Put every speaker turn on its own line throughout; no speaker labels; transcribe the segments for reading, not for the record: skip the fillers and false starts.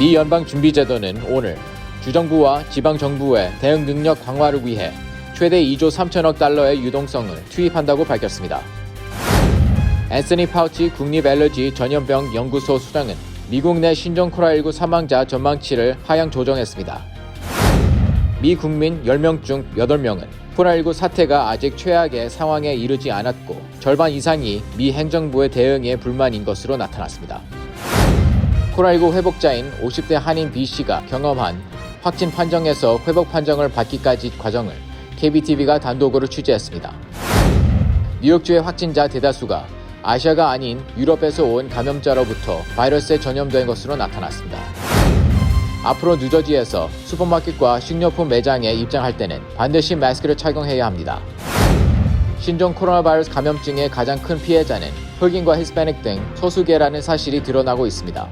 미 연방준비제도는 오늘 주정부와 지방정부의 대응 능력 강화를 위해 최대 2조 3천억 달러의 유동성을 투입한다고 밝혔습니다. 앤서니 파우치 국립알러지 전염병 연구소 수장은 미국 내 신종 코로나19 사망자 전망치를 하향 조정했습니다. 미 국민 10명 중 8명은 코로나19 사태가 아직 최악의 상황에 이르지 않았고 절반 이상이 미 행정부의 대응에 불만인 것으로 나타났습니다. 코로나19 회복자인 50대 한인 B씨가 경험한 확진 판정에서 회복 판정을 받기까지 과정을 KBTV가 단독으로 취재했습니다. 뉴욕주의 확진자 대다수가 아시아가 아닌 유럽에서 온 감염자로부터 바이러스에 전염된 것으로 나타났습니다. 앞으로 뉴저지에서 슈퍼마켓과 식료품 매장에 입장할 때는 반드시 마스크를 착용해야 합니다. 신종 코로나 바이러스 감염증의 가장 큰 피해자는 흑인과 히스패닉 등 소수계라는 사실이 드러나고 있습니다.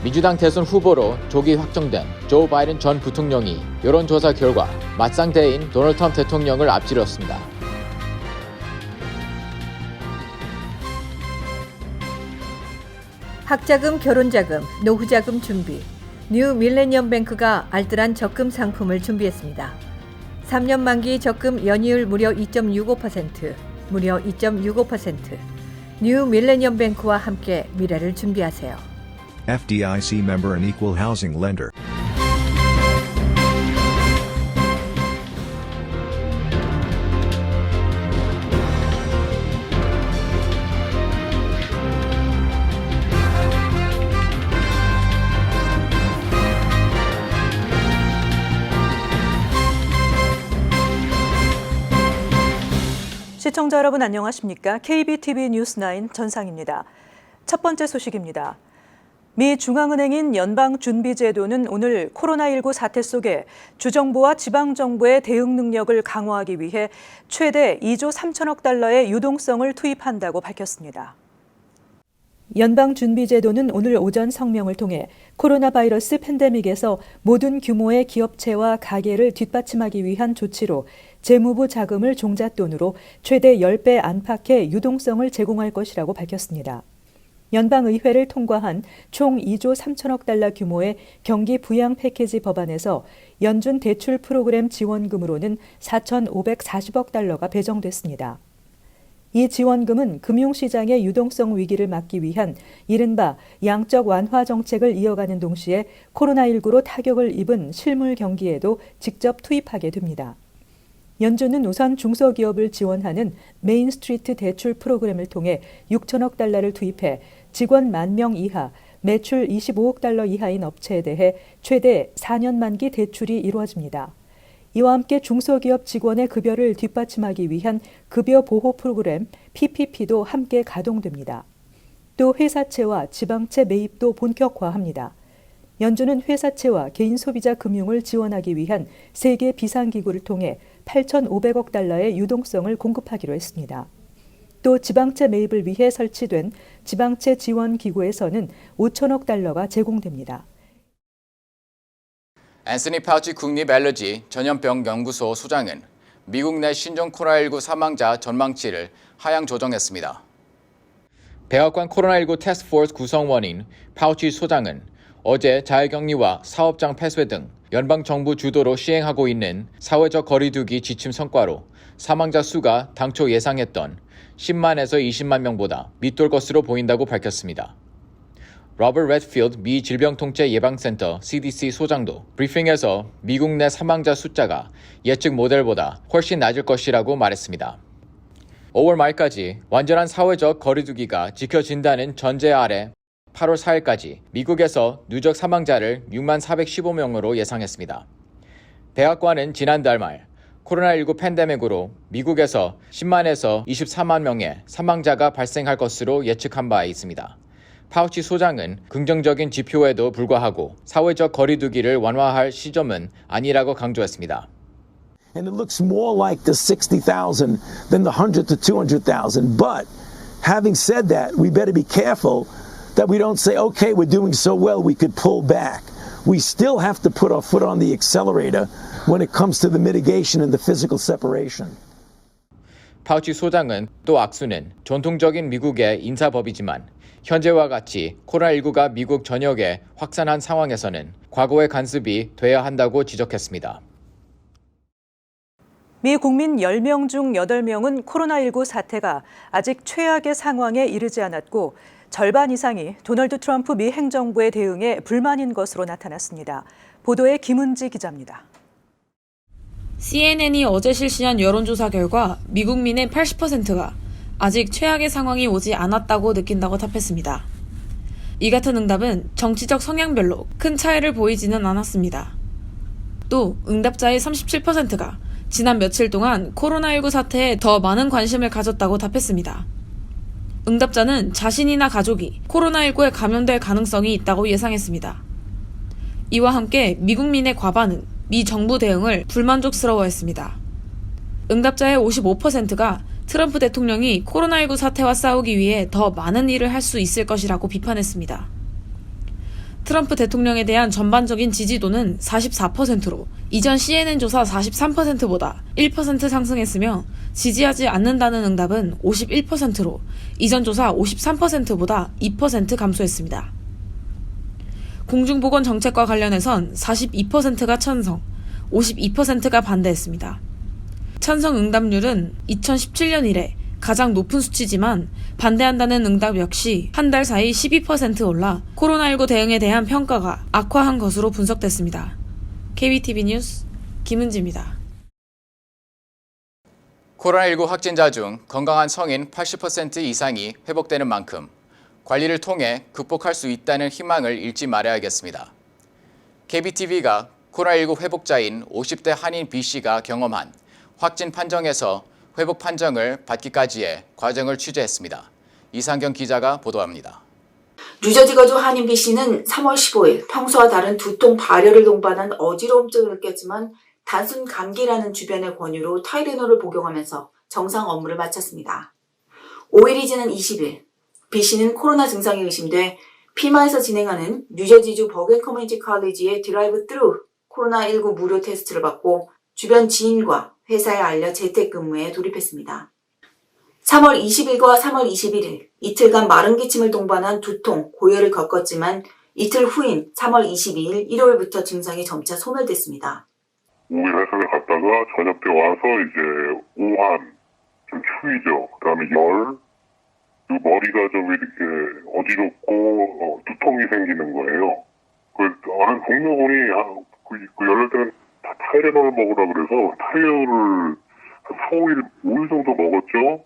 민주당 대선 후보로 조기 확정된 조 바이든 전 부통령이 여론조사 결과 맞상대인 도널드 트럼프 대통령을 앞지르었습니다.
학자금, 결혼자금, 노후자금 준비. 뉴 밀레니엄 뱅크가 알뜰한 적금 상품을 준비했습니다. 3년 만기 적금 연이율 무려 2.65%, 무려 2.65%. 뉴 밀레니엄 뱅크와 함께 미래를 준비하세요.
FDIC member and equal housing lender.
시청자 여러분 안녕하십니까? KBTV 뉴스9 전상입니다. 첫 번째 소식입니다. 미 중앙은행인 연방준비제도는 오늘 코로나19 사태 속에 주정부와 지방정부의 대응 능력을 강화하기 위해 최대 2조 3천억 달러의 유동성을 투입한다고 밝혔습니다. 연방준비제도는 오늘 오전 성명을 통해 코로나 바이러스 팬데믹에서 모든 규모의 기업체와 가계를 뒷받침하기 위한 조치로 재무부 자금을 종잣돈으로 최대 10배 안팎의 유동성을 제공할 것이라고 밝혔습니다. 연방의회를 통과한 총 2조 3천억 달러 규모의 경기 부양 패키지 법안에서 연준 대출 프로그램 지원금으로는 4,540억 달러가 배정됐습니다. 이 지원금은 금융시장의 유동성 위기를 막기 위한 이른바 양적 완화 정책을 이어가는 동시에 코로나19로 타격을 입은 실물 경기에도 직접 투입하게 됩니다. 연준은 우선 중소기업을 지원하는 메인스트리트 대출 프로그램을 통해 6천억 달러를 투입해 직원 10,000명 이하, 매출 25억 달러 이하인 업체에 대해 최대 4년 만기 대출이 이루어집니다. 이와 함께 중소기업 직원의 급여를 뒷받침하기 위한 급여 보호 프로그램 PPP도 함께 가동됩니다. 또 회사채와 지방채 매입도 본격화합니다. 연준은 회사채와 개인 소비자 금융을 지원하기 위한 세계 비상기구를 통해 8,500억 달러의 유동성을 공급하기로 했습니다. 또 지방채 매입을 위해 설치된 지방채 지원 기구에서는 5천억 달러가 제공됩니다.
앤서니 파우치 국립알러지 전염병 연구소 소장은 미국 내 신종 코로나19 사망자 전망치를 하향 조정했습니다. 백악관 코로나19 태스크포스 구성원인 파우치 소장은 어제 자가격리와 사업장 폐쇄 등 연방정부 주도로 시행하고 있는 사회적 거리두기 지침 성과로 사망자 수가 당초 예상했던 10만에서 20만 명보다 밑돌 것으로 보인다고 밝혔습니다. 로버트 레드필드 미 질병통제예방센터 CDC 소장도 브리핑에서 미국 내 사망자 숫자가 예측 모델보다 훨씬 낮을 것이라고 말했습니다. 5월 말까지 완전한 사회적 거리두기가 지켜진다는 전제 아래 8월 4일까지 미국에서 누적 사망자를 6만 415명으로 예상했습니다. 백악관은 지난달 말 코로나19 팬데믹으로 미국에서 10만에서 24만 명의 사망자가 발생할 것으로 예측한 바 있습니다. 파우치 소장은 긍정적인 지표에도 불구하고 사회적 거리두기를 완화할 시점은 아니라고 강조했습니다.
And it looks more like the 60,000 than the 100 to 200,000. But having said that, we better be careful that we don't say, okay, we're doing so well, we could pull back. We still have to put our foot on the accelerator when it comes to the mitigation and the physical separation.
파우치 소장은 또 악수는 전통적인 미국의 인사법이지만 현재와 같이 코로나19가 미국 전역에 확산한 상황에서는 과거의 관습이 돼야 한다고 지적했습니다.
미 국민 10명 중 8명은 코로나19 사태가 아직 최악의 상황에 이르지 않았고 절반 이상이 도널드 트럼프 미 행정부의 대응에 불만인 것으로 나타났습니다. 보도에 김은지 기자입니다.
CNN이 어제 실시한 여론조사 결과 미국민의 80%가 아직 최악의 상황이 오지 않았다고 느낀다고 답했습니다. 이 같은 응답은 정치적 성향별로 큰 차이를 보이지는 않았습니다. 또 응답자의 37%가 지난 며칠 동안 코로나19 사태에 더 많은 관심을 가졌다고 답했습니다. 응답자는 자신이나 가족이 코로나19에 감염될 가능성이 있다고 예상했습니다. 이와 함께 미국민의 과반은 미 정부 대응을 불만족스러워했습니다. 응답자의 55%가 트럼프 대통령이 코로나19 사태와 싸우기 위해 더 많은 일을 할 수 있을 것이라고 비판했습니다. 트럼프 대통령에 대한 전반적인 지지도는 44%로 이전 CNN 조사 43%보다 1% 상승했으며 지지하지 않는다는 응답은 51%로 이전 조사 53%보다 2% 감소했습니다. 공중보건정책과 관련해선 42%가 찬성, 52%가 반대했습니다. 찬성 응답률은 2017년 이래 가장 높은 수치지만 반대한다는 응답 역시 한 달 사이 12% 올라 코로나19 대응에 대한 평가가 악화한 것으로 분석됐습니다. KBTV 뉴스 김은지입니다.
코로나19 확진자 중 건강한 성인 80% 이상이 회복되는 만큼 관리를 통해 극복할 수 있다는 희망을 잃지 말아야겠습니다. KBTV가 코로나19 회복자인 50대 한인 B씨가 경험한 확진 판정에서 회복 판정을 받기까지의 과정을 취재했습니다. 이상경 기자가 보도합니다.
뉴저지거주 한인 B씨는 3월 15일 평소와 다른 두통, 발열을 동반한 어지러움증을 느꼈지만 단순 감기라는 주변의 권유로 타이레놀을 복용하면서 정상 업무를 마쳤습니다. 5일이 지난 20일, B씨는 코로나 증상이 의심돼 피마에서 진행하는 뉴저지주 버겐 커뮤니티 칼리지의 드라이브 트루 코로나19 무료 테스트를 받고 주변 지인과 회사에 알려 재택근무에 돌입했습니다. 3월 20일과 3월 21일 이틀간 마른 기침을 동반한 두통, 고열을 겪었지만 이틀 후인 3월 22일 일요일부터 증상이 점차 소멸됐습니다.
5일 회사를 갔다가 저녁 때 와서 이제 오한, 좀 추위죠. 그다음에 열, 그리고 머리가 좀 이렇게 어지럽고 두통이 생기는 거예요. 아는 동료분이 그 열날 때는 다 타이레놀을 먹으라 그래서 타이레놀을 한 5일 정도 먹었죠.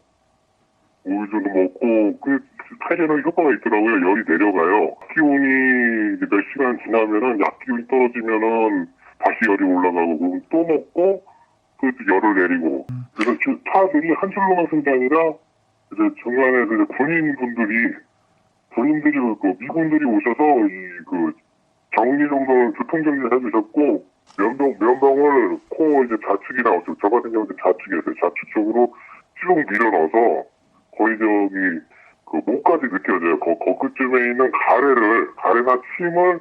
5일 정도 먹고 그 타이레놀 효과가 있더라고요. 열이 내려가요. 기온이 몇 시간 지나면은 약 기온이 떨어지면은 다시 열이 올라가고 그럼 또 먹고 그 열을 내리고 그래서 차들이 한 줄로만 쓴 게 아니라 이제 중간에 이제 군인들이 미군들이 오셔서 그 격리 정도는 교통 격리를 해주셨고 면병을 코 이제 좌측이나 저 같은 경우는 좌측이었어요. 좌측 쪽으로 쭉 밀어넣어서 거의 그 목까지 느껴져요. 끝쯤에 있는 가래나 침을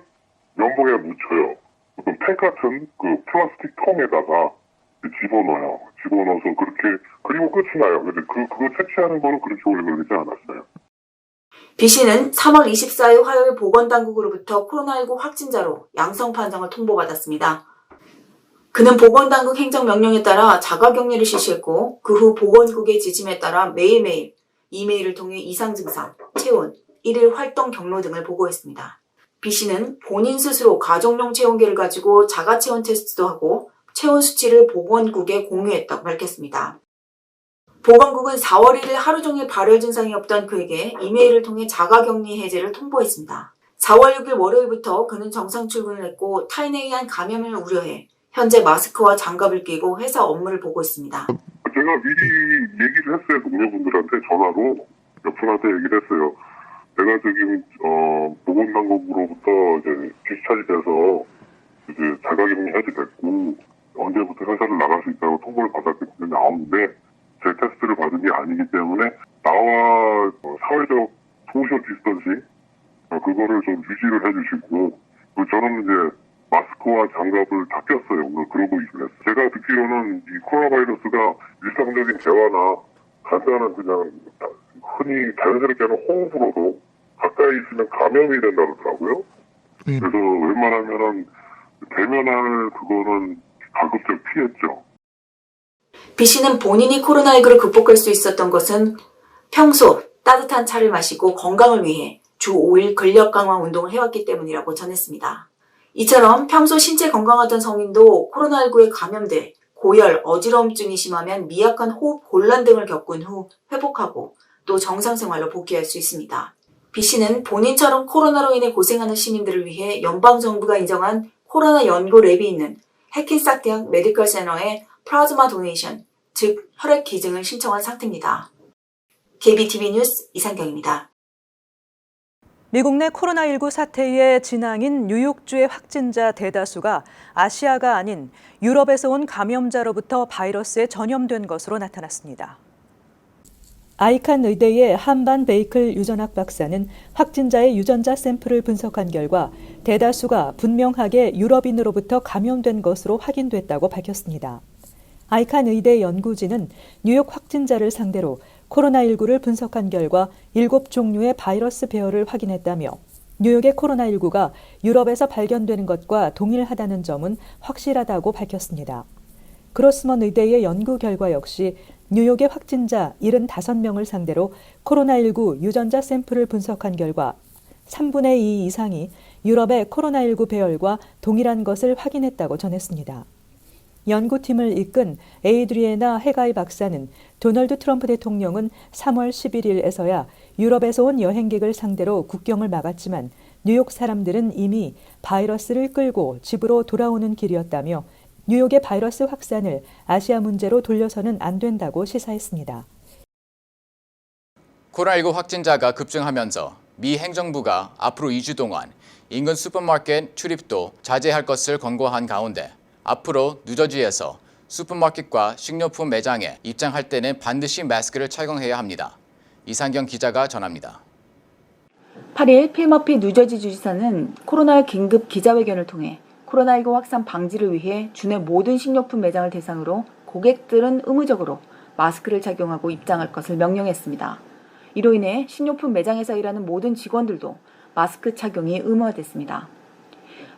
면봉에 묻혀요. 어떤 팩 같은 그 플라스틱 통에다가 집어넣어요. 집어넣어서 그리고 끝이 나요. 근데 그거 채취하는 거는 그렇게 오래 걸리지 않았어요.
B씨는 3월 24일 화요일 보건당국으로부터 코로나19 확진자로 양성 판정을 통보받았습니다. 그는 보건당국 행정명령에 따라 자가격리를 실시했고 그 후 보건국의 지침에 따라 매일매일 이메일을 통해 이상 증상, 체온, 일일 활동 경로 등을 보고했습니다. B씨는 본인 스스로 가족용 체온계를 가지고 자가체온 테스트도 하고 체온 수치를 보건국에 공유했다고 밝혔습니다. 보건국은 4월 1일 하루 종일 발열 증상이 없던 그에게 이메일을 통해 자가격리 해제를 통보했습니다. 4월 6일 월요일부터 그는 정상 출근을 했고 타인에 의한 감염을 우려해 현재 마스크와 장갑을 끼고 회사 업무를 보고 있습니다.
제가 미리 얘기를 했어요. 동료분들한테 전화로 몇 분한테 얘기를 했어요. 내가 지금 보건당국으로부터 이제 디스차지 돼서 이제 자가격리 해제됐고 언제부터 회사를 나갈 수 있다고 통보를 받았기 때문에 나오는데 제 테스트를 받은 게 아니기 때문에 나와 사회적 소셜 디스턴싱 그거를 좀 유지를 해주시고 저는 이제 마스크와 장갑을 다 꼈어요. 그러고 있어요. 제가 듣기로는 이 코로나 바이러스가 일상적인 대화나 간단한 그냥 흔히 자연스럽게 하는 호흡으로도 각 가까이 있으면 감염이 된다 그러더라고요. 그래서 웬만하면은 대면할 그거는 가급적 피했죠.
B 씨는 본인이 코로나19를 극복할 수 있었던 것은 평소 따뜻한 차를 마시고 건강을 위해 주 5일 근력 강화 운동을 해왔기 때문이라고 전했습니다. 이처럼 평소 신체 건강하던 성인도 코로나19에 감염돼 고열, 어지러움증이 심하면 미약한 호흡 곤란 등을 겪은 후 회복하고 또 정상생활로 복귀할 수 있습니다. B 씨는 본인처럼 코로나로 인해 고생하는 시민들을 위해 연방정부가 인정한 코로나 연구 랩이 있는 해킨삭 대학 메디컬 센터에 플라즈마 도네이션, 즉 혈액 기증을 신청한 상태입니다. KBTV 뉴스 이상경입니다.
미국 내 코로나19 사태의 진앙인 뉴욕주의 확진자 대다수가 아시아가 아닌 유럽에서 온 감염자로부터 바이러스에 전염된 것으로 나타났습니다. 아이칸 의대의 한반 베이클 유전학 박사는 확진자의 유전자 샘플을 분석한 결과 대다수가 분명하게 유럽인으로부터 감염된 것으로 확인됐다고 밝혔습니다. 아이칸 의대 연구진은 뉴욕 확진자를 상대로 코로나19를 분석한 결과 7종류의 바이러스 배열을 확인했다며 뉴욕의 코로나19가 유럽에서 발견되는 것과 동일하다는 점은 확실하다고 밝혔습니다. 그로스먼 의대의 연구 결과 역시 뉴욕의 확진자 75명을 상대로 코로나19 유전자 샘플을 분석한 결과 3분의 2 이상이 유럽의 코로나19 배열과 동일한 것을 확인했다고 전했습니다. 연구팀을 이끈 에이드리에나 헤가이 박사는 도널드 트럼프 대통령은 3월 11일에서야 유럽에서 온 여행객을 상대로 국경을 막았지만 뉴욕 사람들은 이미 바이러스를 끌고 집으로 돌아오는 길이었다며 뉴욕의 바이러스 확산을 아시아 문제로 돌려서는 안 된다고 시사했습니다.
코로나19 확진자가 급증하면서 미 행정부가 앞으로 2주 동안 인근 슈퍼마켓 출입도 자제할 것을 권고한 가운데 앞으로 뉴저지에서 슈퍼마켓과 식료품 매장에 입장할 때는 반드시 마스크를 착용해야 합니다. 이상경 기자가 전합니다.
8일 필머피 뉴저지 주지사는 코로나 긴급 기자회견을 통해 코로나19 확산 방지를 위해 주내 모든 식료품 매장을 대상으로 고객들은 의무적으로 마스크를 착용하고 입장할 것을 명령했습니다. 이로 인해 식료품 매장에서 일하는 모든 직원들도 마스크 착용이 의무화됐습니다.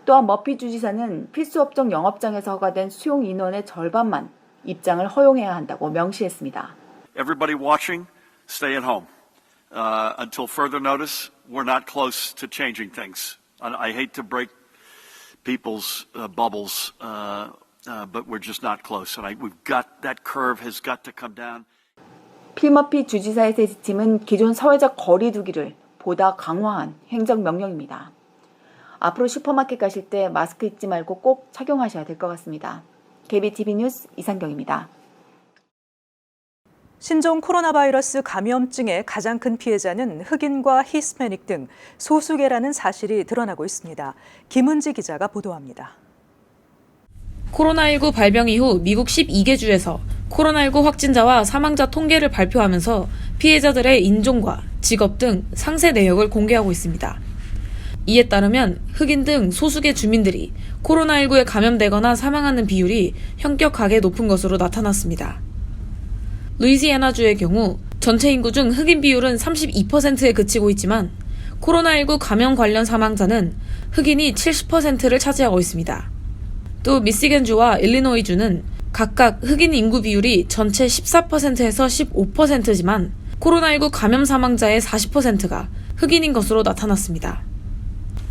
또한 머피 주지사는 필수 업종 영업장에서 허가된 수용 인원의 절반만 입장을 허용해야 한다고 명시했습니다.
Everybody watching, stay at home. Until further notice, we're not close to changing things. I hate to break people's bubbles, but we're just not close. And we've got that curve has got to come down.
필머피 주지사의 새 지침은 기존 사회적 거리 두기를 보다 강화한 행정명령입니다. 앞으로 슈퍼마켓 가실 때 마스크 잊지 말고 꼭 착용하셔야 될 것 같습니다. KBTV 뉴스 이상경입니다.
신종 코로나 바이러스 감염증의 가장 큰 피해자는 흑인과 히스패닉 등 소수계라는 사실이 드러나고 있습니다. 김은지 기자가 보도합니다.
코로나19 발병 이후 미국 12개 주에서 코로나19 확진자와 사망자 통계를 발표하면서 피해자들의 인종과 직업 등 상세 내역을 공개하고 있습니다. 이에 따르면 흑인 등 소수계 주민들이 코로나19에 감염되거나 사망하는 비율이 현격하게 높은 것으로 나타났습니다. 루이지애나주의 경우 전체 인구 중 흑인 비율은 32%에 그치고 있지만 코로나19 감염 관련 사망자는 흑인이 70%를 차지하고 있습니다. 또 미시건주와 일리노이주는 각각 흑인 인구 비율이 전체 14%에서 15%지만 코로나19 감염 사망자의 40%가 흑인인 것으로 나타났습니다.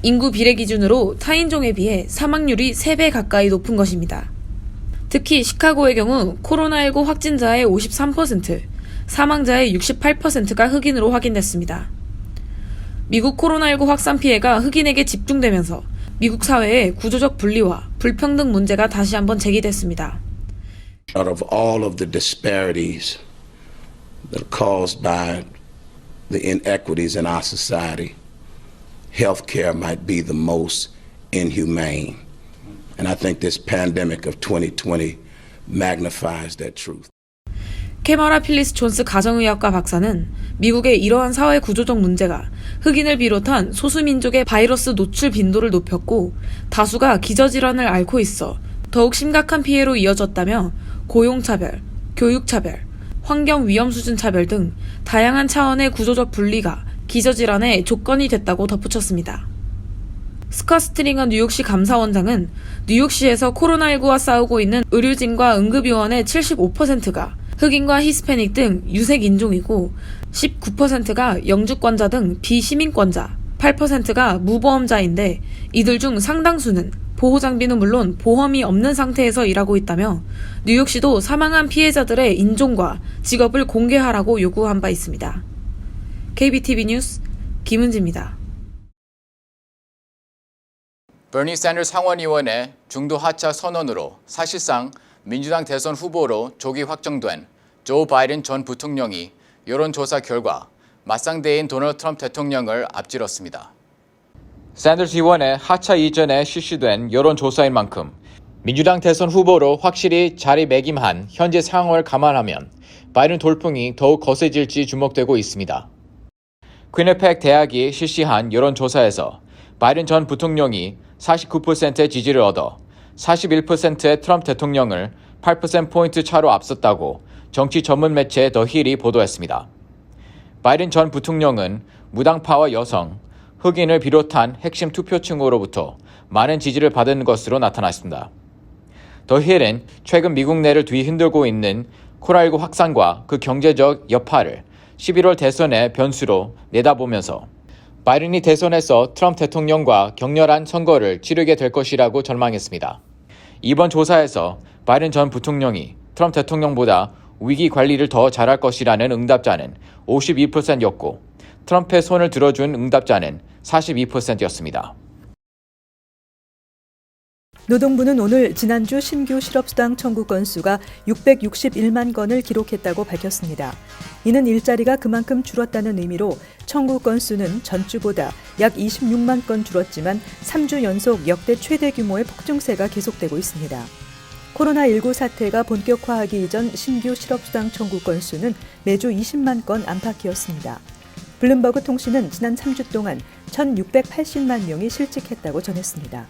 인구 비례 기준으로 타인종에 비해 사망률이 3배 가까이 높은 것입니다. 특히 시카고의 경우 코로나19 확진자의 53%, 사망자의 68%가 흑인으로 확인됐습니다. 미국 코로나19 확산 피해가 흑인에게 집중되면서 미국 사회의 구조적 분리와 불평등 문제가 다시 한번 제기됐습니다.
Out of all of the disparities that are caused by the inequities in our society, healthcare might be the most inhumane. And I think this pandemic of 2020 magnifies that truth.
캐마라 필리스 존스 가정의학과 박사는 미국의 이러한 사회 구조적 문제가 흑인을 비롯한 소수민족의 바이러스 노출 빈도를 높였고 다수가 기저질환을 앓고 있어 더욱 심각한 피해로 이어졌다며 고용차별, 교육차별, 환경위험 수준 차별 등 다양한 차원의 구조적 분리가 기저질환의 조건이 됐다고 덧붙였습니다. 스캇 스트링어 뉴욕시 감사원장은 뉴욕시에서 코로나19와 싸우고 있는 의료진과 응급요원의 75%가 흑인과 히스패닉 등 유색 인종이고 19%가 영주권자 등 비시민권자, 8%가 무보험자인데 이들 중 상당수는 보호장비는 물론 보험이 없는 상태에서 일하고 있다며 뉴욕시도 사망한 피해자들의 인종과 직업을 공개하라고 요구한 바 있습니다. KBTV 뉴스 김은지입니다.
버니 샌더스 상원의원의 중도 하차 선언으로 사실상 민주당 대선 후보로 조기 확정된 조 바이든 전 부통령이 여론조사 결과 맞상대인 도널드 트럼프 대통령을 앞질렀습니다. 샌더스 의원의 하차 이전에 실시된 여론조사인 만큼 민주당 대선 후보로 확실히 자리매김한 현재 상황을 감안하면 바이든 돌풍이 더욱 거세질지 주목되고 있습니다. 퀴네팩 대학이 실시한 여론조사에서 바이든 전 부통령이 49%의 지지를 얻어 41%의 트럼프 대통령을 8%포인트 차로 앞섰다고 정치 전문 매체 더 힐이 보도했습니다. 바이든 전 부통령은 무당파와 여성, 흑인을 비롯한 핵심 투표층으로부터 많은 지지를 받은 것으로 나타났습니다. 더 힐은 최근 미국 내를 뒤흔들고 있는 코로나19 확산과 그 경제적 여파를 11월 대선의 변수로 내다보면서 바이든이 대선에서 트럼프 대통령과 격렬한 선거를 치르게 될 것이라고 전망했습니다. 이번 조사에서 바이든 전 부통령이 트럼프 대통령보다 위기 관리를 더 잘할 것이라는 응답자는 52%였고 트럼프의 손을 들어준 응답자는 42%였습니다.
노동부는 오늘 지난주 신규 실업수당 청구 건수가 661만 건을 기록했다고 밝혔습니다. 이는 일자리가 그만큼 줄었다는 의미로 청구 건수는 전주보다 약 26만 건 줄었지만 3주 연속 역대 최대 규모의 폭증세가 계속되고 있습니다. 코로나19 사태가 본격화하기 이전 신규 실업수당 청구 건수는 매주 20만 건 안팎이었습니다. 블룸버그 통신은 지난 3주 동안 1,680만 명이 실직했다고 전했습니다.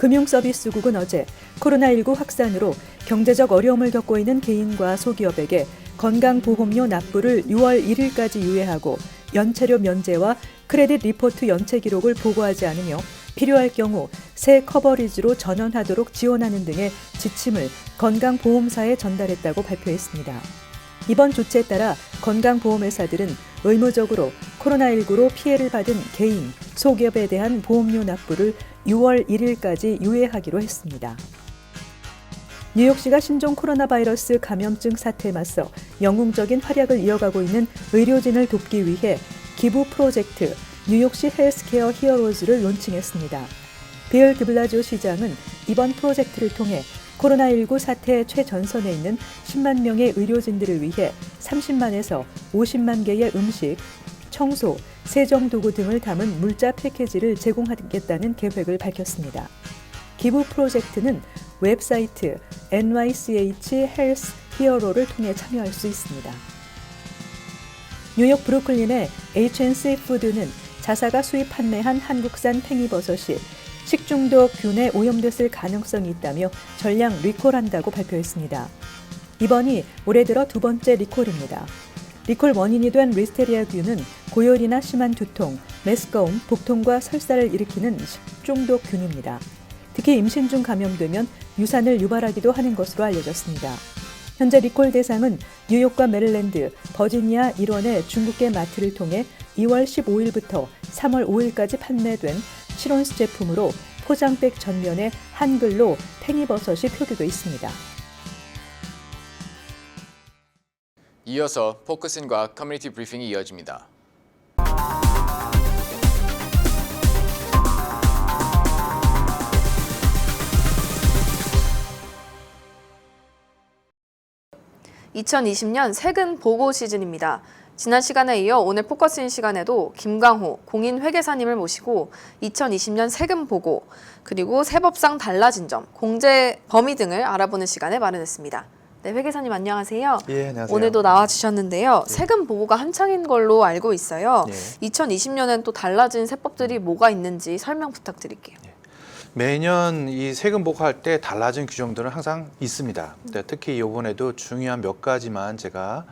금융서비스국은 어제 코로나19 확산으로 경제적 어려움을 겪고 있는 개인과 소기업에게 건강보험료 납부를 6월 1일까지 유예하고 연체료 면제와 크레딧 리포트 연체 기록을 보고하지 않으며 필요할 경우 새 커버리지로 전환하도록 지원하는 등의 지침을 건강보험사에 전달했다고 발표했습니다. 이번 조치에 따라 건강보험회사들은 의무적으로 코로나19로 피해를 받은 개인, 소기업에 대한 보험료 납부를 6월 1일까지 유예하기로 했습니다. 뉴욕시가 신종 코로나 바이러스 감염증 사태에 맞서 영웅적인 활약을 이어가고 있는 의료진을 돕기 위해 기부 프로젝트 뉴욕시 헬스케어 히어로즈를 론칭했습니다. 빌 드블라지오 시장은 이번 프로젝트를 통해 코로나19 사태 최전선에 있는 10만 명의 의료진들을 위해 30만에서 50만 개의 음식, 청소, 세정도구 등을 담은 물자 패키지를 제공하겠다는 계획을 밝혔습니다. 기부 프로젝트는 웹사이트 NYCH 헬스 히어로를 통해 참여할 수 있습니다. 뉴욕 브루클린의 H&C 푸드는 자사가 수입 판매한 한국산 팽이버섯이 식중독균에 오염됐을 가능성이 있다며 전량 리콜한다고 발표했습니다. 이번이 올해 들어 두 번째 리콜입니다. 리콜 원인이 된 리스테리아균은 고열이나 심한 두통, 메스꺼움, 복통과 설사를 일으키는 식중독균입니다. 특히 임신 중 감염되면 유산을 유발하기도 하는 것으로 알려졌습니다. 현재 리콜 대상은 뉴욕과 메릴랜드, 버지니아 일원의 중국계 마트를 통해 2월 15일부터 3월 5일까지 판매된 실온수 제품으로 포장백 전면에 한글로 팽이버섯이 표기되어 있습니다.
이어서 포커슨과 커뮤니티 브리핑이 이어집니다.
(2020년) 세금 보고 시즌입니다. 지난 시간에 이어 오늘 포커스인 시간에도 김광호 공인회계사님을 모시고 2020년 세금 보고 그리고 세법상 달라진 점, 공제 범위 등을 알아보는 시간을 마련했습니다. 네, 회계사님 안녕하세요.
예, 안녕하세요.
오늘도 나와주셨는데요.
네.
세금 보고가 한창인 걸로 알고 있어요.
네.
2020년엔 또 달라진 세법들이 뭐가 있는지 설명 부탁드릴게요.
네. 매년 이 세금 보고할 때 달라진 규정들은 항상 있습니다. 특히 이번에도 중요한 몇 가지만 제가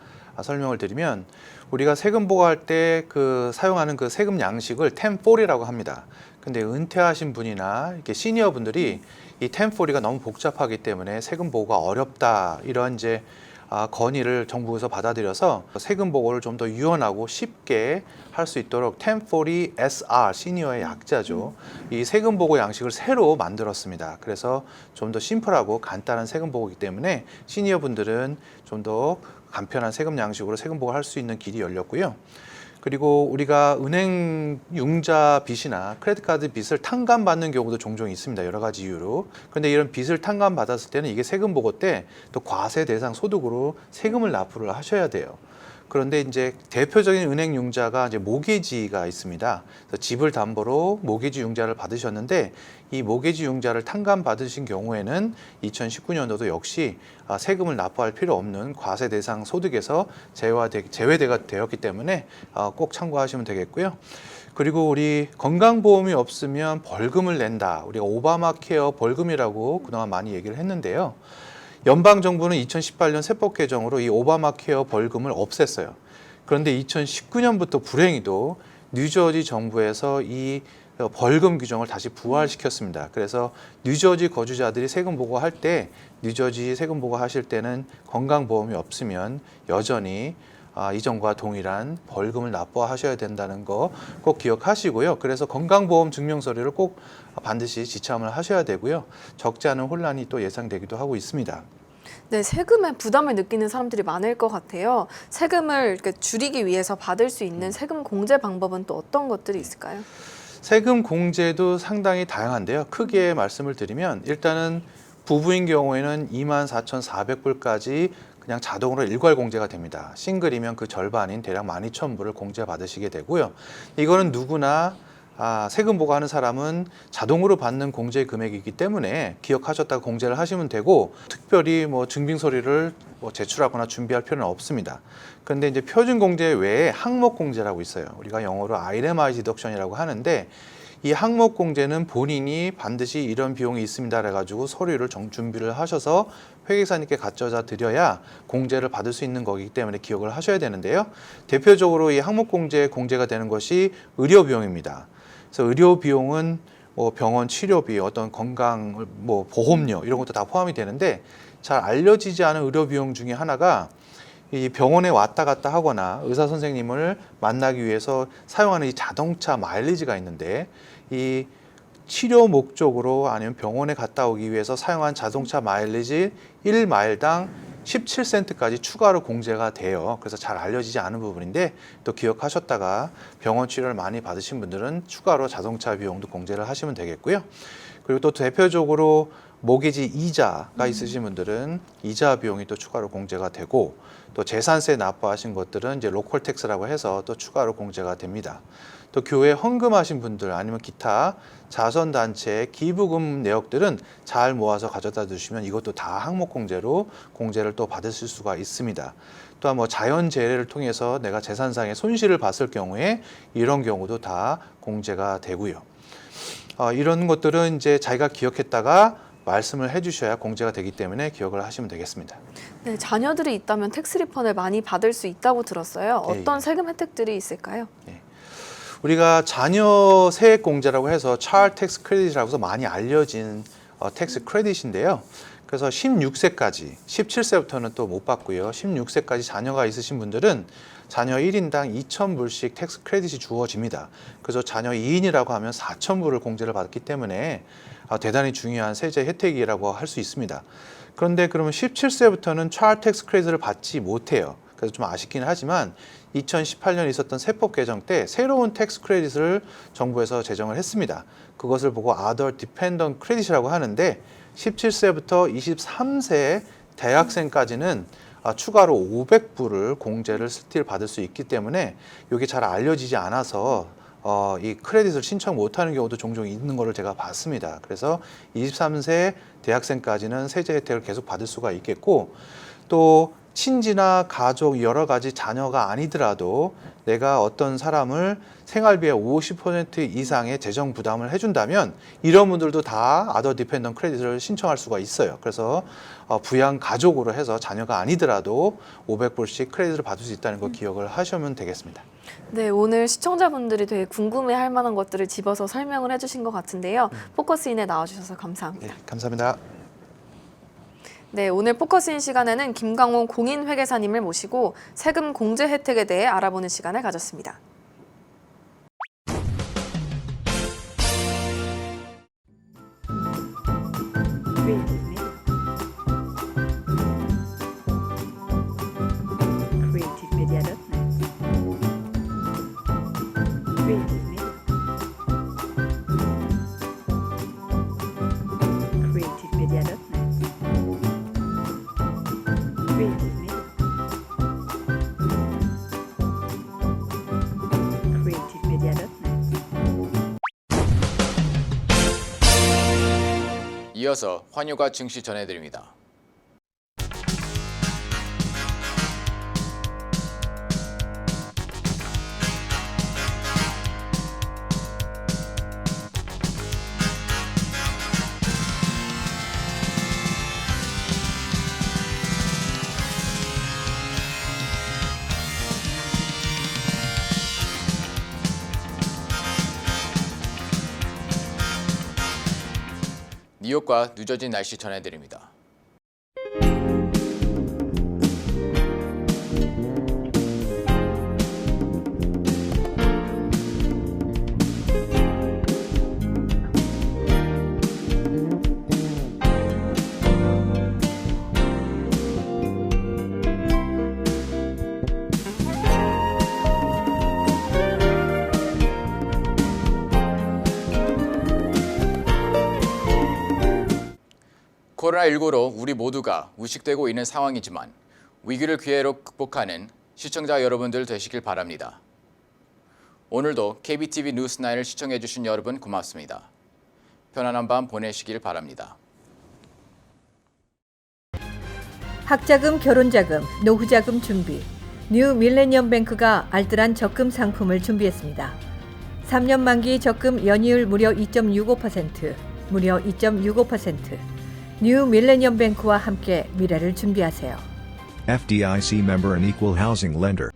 설명을 드리면 우리가 세금 보고할 때 사용하는 그 세금 양식을 1040이라고 합니다. 근데 은퇴하신 분이나 이렇게 시니어 분들이 이 1040가 너무 복잡하기 때문에 세금 보고가 어렵다, 이런 이제 건의를 정부에서 받아들여서 세금 보고를 좀 더 유연하고 쉽게 할 수 있도록 1040 SR, 시니어의 약자죠. 이 세금 보고 양식을 새로 만들었습니다. 그래서 좀 더 심플하고 간단한 세금 보고이기 때문에 시니어 분들은 좀 더 간편한 세금 양식으로 세금 보고를 할 수 있는 길이 열렸고요. 그리고 우리가 은행 융자 빚이나 크레딧 카드 빚을 탕감받는 경우도 종종 있습니다. 여러 가지 이유로. 그런데 이런 빚을 탕감받았을 때는 이게 세금 보고 때 또 과세 대상 소득으로 세금을 납부를 하셔야 돼요. 그런데 이제 대표적인 은행 융자가 이제 모기지가 있습니다. 그래서 집을 담보로 모기지 융자를 받으셨는데 이 모기지 융자를 탕감 받으신 경우에는 2019년도도 역시 세금을 납부할 필요 없는 과세 대상 소득에서 제외가 되었기 때문에 꼭 참고하시면 되겠고요. 그리고 우리 건강보험이 없으면 벌금을 낸다. 우리가 오바마 케어 벌금이라고 그동안 많이 얘기를 했는데요. 연방정부는 2018년 세법 개정으로 이 오바마 케어 벌금을 없앴어요. 그런데 2019년부터 불행히도 뉴저지 정부에서 이 벌금 규정을 다시 부활시켰습니다. 그래서 뉴저지 거주자들이 세금 보고할 때, 뉴저지 세금 보고하실 때는 건강보험이 없으면 여전히 이전과 동일한 벌금을 납부하셔야 된다는 거 꼭 기억하시고요. 그래서 건강보험 증명서류를 꼭 반드시 지참을 하셔야 되고요. 적지 않은 혼란이 또 예상되기도 하고 있습니다.
네, 세금에 부담을 느끼는 사람들이 많을 것 같아요. 세금을 이렇게 줄이기 위해서 받을 수 있는 세금 공제 방법은 또 어떤 것들이 있을까요?
세금 공제도 상당히 다양한데요. 크게 말씀을 드리면 일단은 부부인 경우에는 24,400불까지 그냥 자동으로 일괄 공제가 됩니다. 싱글이면 그 절반인 대략 12,000불을 공제받으시게 되고요. 이거는 누구나 세금 보고하는 사람은 자동으로 받는 공제 금액이기 때문에 기억하셨다가 공제를 하시면 되고, 특별히 증빙 서류를 제출하거나 준비할 필요는 없습니다. 그런데 이제 표준 공제 외에 항목 공제라고 있어요. 우리가 영어로 IRMI 디덕션이라고 하는데, 이 항목 공제는 본인이 반드시 이런 비용이 있습니다 그래가지고 서류를 준비를 하셔서 회계사님께 가져다 드려야 공제를 받을 수 있는 거기 때문에 기억을 하셔야 되는데요. 대표적으로 이 항목 공제가 되는 것이 의료 비용입니다. 그래서 의료 비용은 병원 치료비, 어떤 건강 보험료 이런 것도 다 포함이 되는데, 잘 알려지지 않은 의료 비용 중에 하나가 이 병원에 왔다 갔다 하거나 의사 선생님을 만나기 위해서 사용하는 이 자동차 마일리지가 있는데, 이 치료 목적으로 아니면 병원에 갔다 오기 위해서 사용한 자동차 마일리지 1마일당 17센트까지 추가로 공제가 돼요. 그래서 잘 알려지지 않은 부분인데, 또 기억하셨다가 병원 치료를 많이 받으신 분들은 추가로 자동차 비용도 공제를 하시면 되겠고요. 그리고 또 대표적으로 모기지 이자가 있으신 분들은 이자 비용이 또 추가로 공제가 되고, 또 재산세 납부하신 것들은 이제 로컬 텍스라고 해서 또 추가로 공제가 됩니다. 또 교회 헌금하신 분들 아니면 기타 자선단체 기부금 내역들은 잘 모아서 가져다 주시면 이것도 다 항목 공제로 공제를 또 받으실 수가 있습니다. 또한 자연재해를 통해서 내가 재산상의 손실을 봤을 경우에 이런 경우도 다 공제가 되고요. 이런 것들은 이제 자기가 기억했다가 말씀을 해주셔야 공제가 되기 때문에 기억을 하시면 되겠습니다.
네, 자녀들이 있다면 텍스 리펀을 많이 받을 수 있다고 들었어요. 어떤 세금 혜택들이 있을까요?
우리가 자녀 세액 공제라고 해서 차일드 텍스 크레딧이라고 해서 많이 알려진 텍스 크레딧인데요. 그래서 16세까지, 17세부터는 또 못 받고요. 16세까지 자녀가 있으신 분들은 자녀 1인당 2,000불씩 텍스 크레딧이 주어집니다. 그래서 자녀 2인이라고 하면 4,000불을 공제를 받기 때문에 대단히 중요한 세제 혜택이라고 할 수 있습니다. 그런데 그러면 17세부터는 차일드 텍스 크레딧을 받지 못해요. 그래서 좀 아쉽긴 하지만 2018년 있었던 세법 개정 때 새로운 텍스 크레딧을 정부에서 제정을 했습니다. 그것을 보고 Other Dependent Credit이라고 하는데 17세부터 23세 대학생까지는 추가로 500불을 공제를 스틸 받을 수 있기 때문에 이게 잘 알려지지 않아서 이 크레딧을 신청 못하는 경우도 종종 있는 것을 제가 봤습니다. 그래서 23세 대학생까지는 세제 혜택을 계속 받을 수가 있겠고, 또 친지나 가족 여러 가지 자녀가 아니더라도 내가 어떤 사람을 생활비의 50% 이상의 재정 부담을 해준다면 이런 분들도 다 아더 디펜던 크레딧을 신청할 수가 있어요. 그래서 부양 가족으로 해서 자녀가 아니더라도 500불씩 크레딧을 받을 수 있다는 거 기억을 하시면 되겠습니다.
네, 오늘 시청자분들이 되게 궁금해할 만한 것들을 집어서 설명을 해주신 것 같은데요. 포커스인에 나와주셔서 감사합니다.
네, 감사합니다.
네, 오늘 포커스인 시간에는 김강호 공인회계사님을 모시고 세금 공제 혜택에 대해 알아보는 시간을 가졌습니다.
이어서 환율과 증시 전해드립니다. 뉴욕과 뉴저지 날씨 전해드립니다. 코로나19로 우리 모두가 우식되고 있는 상황이지만 위기를 기회로 극복하는 시청자 여러분들 되시길 바랍니다. 오늘도 KBTV 뉴스9을 시청해주신 여러분 고맙습니다. 편안한 밤 보내시길 바랍니다.
학자금, 결혼자금, 노후자금 준비. 뉴 밀레니엄 뱅크가 알뜰한 적금 상품을 준비했습니다. 3년 만기 적금 연이율 무려 2.65%, 무려 2.65%. 뉴 밀레니엄 뱅크와 함께 미래를 준비하세요.
FDIC member and equal housing lender.